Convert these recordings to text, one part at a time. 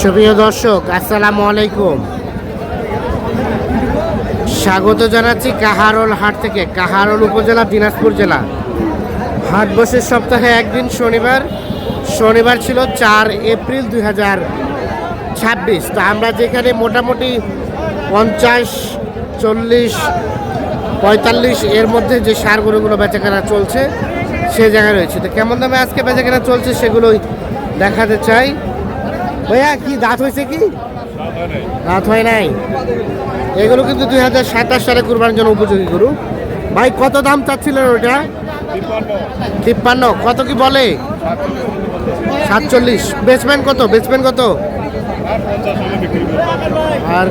সুপ্রিয় দর্শক, আসসালামু আলাইকুম। স্বাগত জানাচ্ছি কাহারোল হাট থেকে। কাহারোল উপজেলা, দিনাজপুর জেলা। হাট বসে সপ্তাহে একদিন, শনিবার ছিল 4 এপ্রিল 2026। তো আমরা যেখানে মোটামুটি 50, 40, 45 এর মধ্যে যে সার গরুগুলো বেচাকেনা চলছে সে জায়গায় রয়েছে। তো কেমন দামে আজকে বেচাকেনা চলছে সেগুলোই দেখাতে চাই। ভাইয়া, কি দাঁত হয়েছে? কি দাঁত হয় নাই? এগুলো কিন্তু 2027 সালে কুরবানির জন্য উপযোগী গরু। ভাই, কত দাম চাচ্ছিলেন ওইটা? 53। কত কি বলে? 47। বেচবেন কত? আর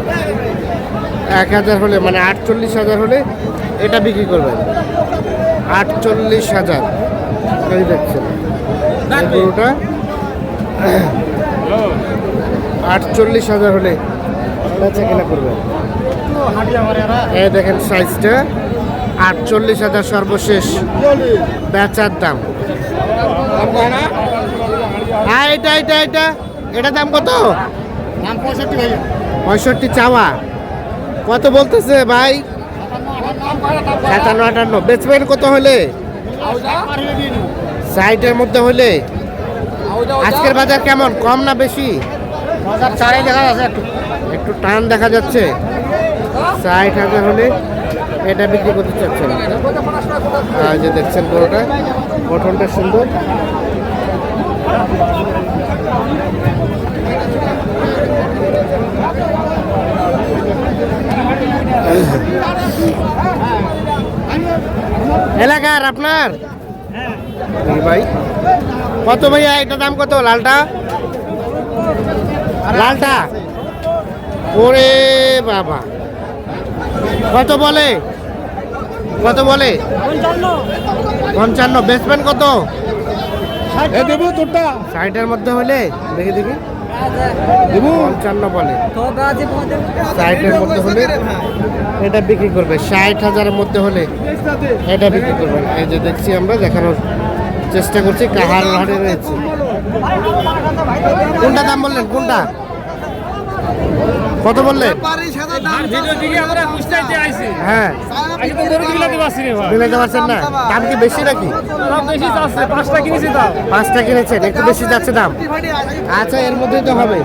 1000 হলে, মানে 48,000 হলে এটা বিক্রি করবেন। 48,000 এই দেখছেন এই গরুটা। 48,000 হলে বেচা কেনা করবেন। এই দেখেন সাইজটা, 48,000 সর্বশেষ বেচার দাম। হ্যাঁ, এটা দাম কত? 65 চাওয়া। কত বলতেছে ভাই? 57-58। বেচবেন কত হলে? 60-এর মধ্যে হলে। আজকের বাজার কেমন, কম না বেশি? বাজার চারে দেখা যাচ্ছে, একটু টান দেখা যাচ্ছে। 60,000 হলে এটা বিক্রি করতে চাচ্ছেন। আর যে দেখছেন গরুটা, গঠনটা সুন্দর। এলাকার আপনার ভাই কত? ভাইয়া এটা দাম কত? লালটা ওরে বাবা, কত বলে? 55। বেচবেন কত? 60-এর মধ্যে হলে দেখি 55 বলে। 60-এর মধ্যে হলে এটা বিক্রি করবে। 60,000-এর মধ্যে হলে এটা বিক্রি করবেন। এই যে দেখছি, আমরা দেখানোর চেষ্টা করছি। কাহারোল হাটে রয়েছে। কোনটা দাম বললেন? কোনটা কত বললেন? হ্যাঁ, মিলাতে পারছেন না? দাম কি বেশি নাকি? 5টা কিনেছেন, একটু বেশি যাচ্ছে দাম। আচ্ছা, এর মধ্যেই তো হবে।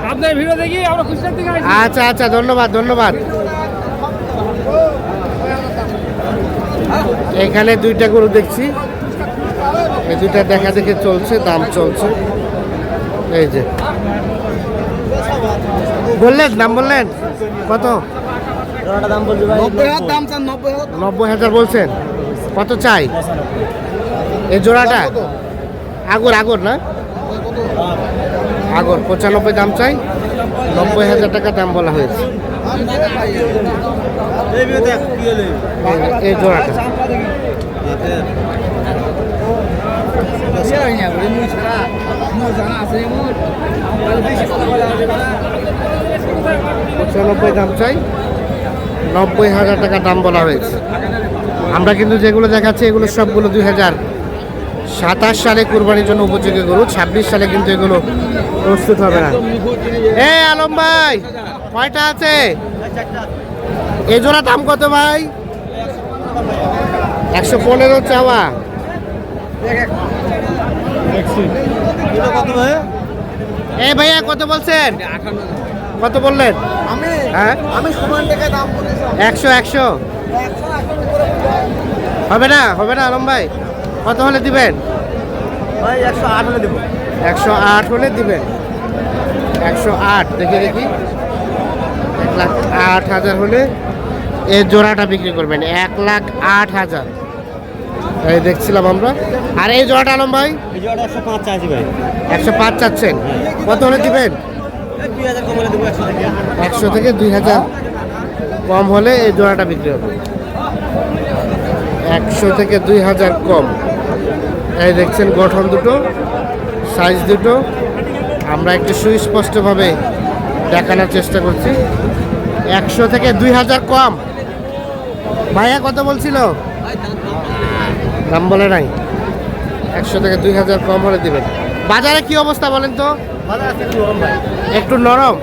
আচ্ছা, ধন্যবাদ। এখানে 2টা গরু দেখছি, এই 2টা দেখা দেখে চলছে, দাম চলছে। এই যে দাম বললেন কত? 90,000 বলছেন। কত চাই এই জোড়াটা? আগর না, আগর 95 দাম চাই। 90,000 টাকা দাম বলা হয়েছে এই জোড়াটা। দাম চাই, 90,000 টাকা দাম বলা হয়েছে। আমরা কিন্তু যেগুলো দেখাচ্ছি এগুলো সবগুলো 2027 সালে কুরবানির জন্য উপযোগী গরু। 26 সালে কিন্তু এগুলো প্রস্তুত হবে না। আলম ভাই, কয়টা আছে এই জোড়া? দাম কত ভাই? 115 চাওয়া। ভাইয়া কত বলছেন? কত বললেন? আমি সমান টাকা দাম বলেছি। 100 হবে না আলম ভাই? কত হলে দিবেন ভাই? 108 হলে দেবো। 108 হলে দিবেন। 108 দেখি 1,08,000 হলে এই জোড়াটা বিক্রি করবেন। 1,08,000 এই দেখছিলাম আমরা। আর এই জোড়াটা আলম ভাই? এই জোড়াটা 105 চাইছি ভাই। 105 চাচ্ছেন, কত হলে দিবেন? 2000 কম হলে দেবো। 100 থেকে 2000 কম হলে এই জোড়াটা বিক্রি হবে। 100 থেকে 2000 কম। এই দেখছেন গঠন দুটো, সাইজ দুটো আমরা একটু সুস্পষ্টভাবে দেখানোর চেষ্টা করছি। 100 থেকে 2000 কম। ভাইয়া কত বলছিল? দাম বলে নাই। 100 থেকে 2000 কম হলে দিবেন। বাজারে কি অবস্থা বলেন তো? বাজার আছে একটু নরম ভাই। একটু নরম।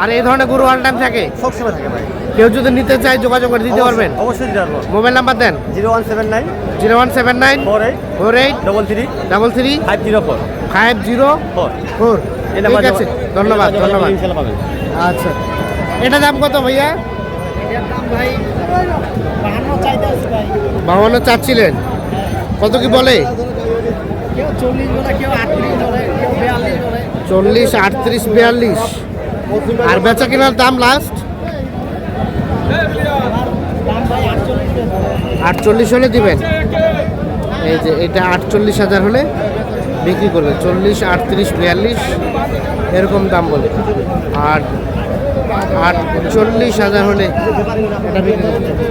আর এই ধরনের গরু অল টাইম থাকে? সবসময় থাকে ভাই। কেউ যদি নিতে চায় যোগাযোগ করে দিতে পারবেন? অবশ্যই দিতে পারবো। মোবাইল নাম্বার দেন। 0179 0179 48 48 33 33 504 504। এই নাম্বার ঠিক আছে, ধন্যবাদ ধন্যবাদ। ইনশাআল্লাহ পাবেন। আচ্ছা, এটা দাম কত ভাইয়া? এটার দাম ভাই 52 চাইতে আছে ভাই। 52 চাচ্ছিলেন, কত কি বলে? কেউ 40 বলে, কেউ 38 বলে, কেউ 42 বলে। 40 38 42। আর বেচা কেনার দাম লাস্ট দাম ভাই 48 বলে। 48 হলে দিবেন। এই যে এটা 48,000 হলে বিক্রি করবে। 40 38 42 এরকম দাম বলে। আর 48,000 হলে এটা বিক্রি করবে।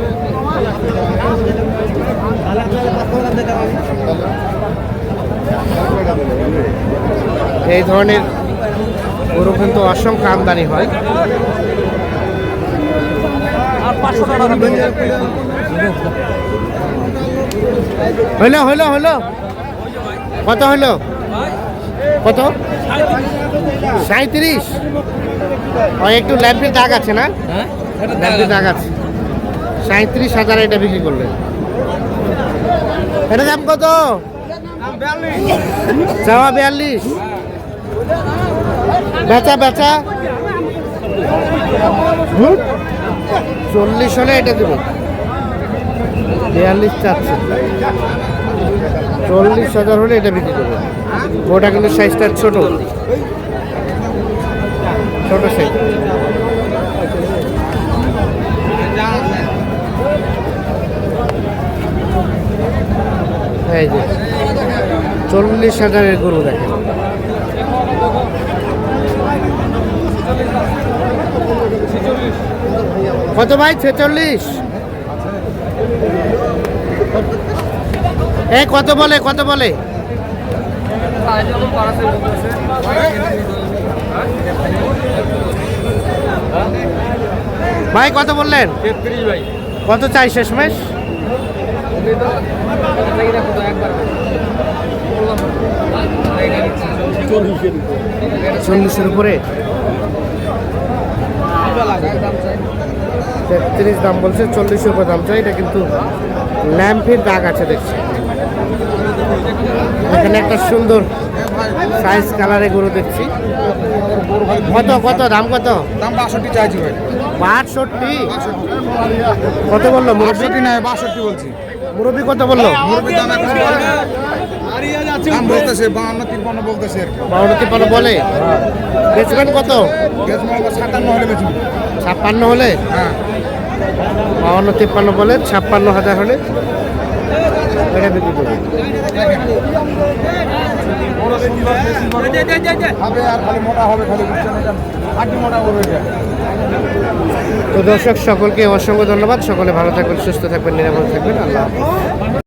এই ধরনের গরু কিন্তু অসংখ্য আমদানি হয়। হইলো হইলো হইলো, কত হইলো? কত? 37। একটু ল্যাম্পের দাগ আছে না? ল্যাম্পের দাগ আছে। 37,000 এটা বিক্রি করলেন। এটা দাম কত? চাওয়া 42। বেচা বেচা 40 হলে এটা দেবো। 42 চাচ্ছে। 40,000 হলে এটা বিক্রি করবো। ওটা কিন্তু সাইজটা ছোট ছোট সাইজ। এই যে 40,000-এর গরু দেখেন। কত ভাই? 46। কত বলে, কত বলে? ভাই কত বললেন? 33 ভাই। কত চাই শেষমেশ? 40-এর উপরে 33 দাম বলছে, 40-এর উপরে দাম চাই। এটা কিন্তু ল্যাম্পের দাগ আছে দেখছি। এখানে একটা সুন্দর সাইজ কালারে গরু দেখছি। কত কত দাম কত? দাম 62 চাইছি ভাই। 62? কত বললো মুরব্বী? 62 নয় 62 বলছি। মুরব্বী কত বললো? মুরব্বির দাম এখন দাম বলতেছে 52 53 বলতেছে আর কি। 52-53 বলে। বেচবেন কত? বেচবো আমরা 57 হলে বেচবো। 56 হলে? হ্যাঁ 52-53 বলে, 56,000 হলে এটা বিক্রি করবে। হবে আর খালি মোটা হবে, খালি বুঝছেন এটা হাড্ডি মোটা হবে এটা। তো দর্শক সকলকে অসংখ্য ধন্যবাদ। সকলে ভালো থাকবেন, সুস্থ থাকবেন, নিরাপদ থাকবেন। আল্লাহ হাফেজ।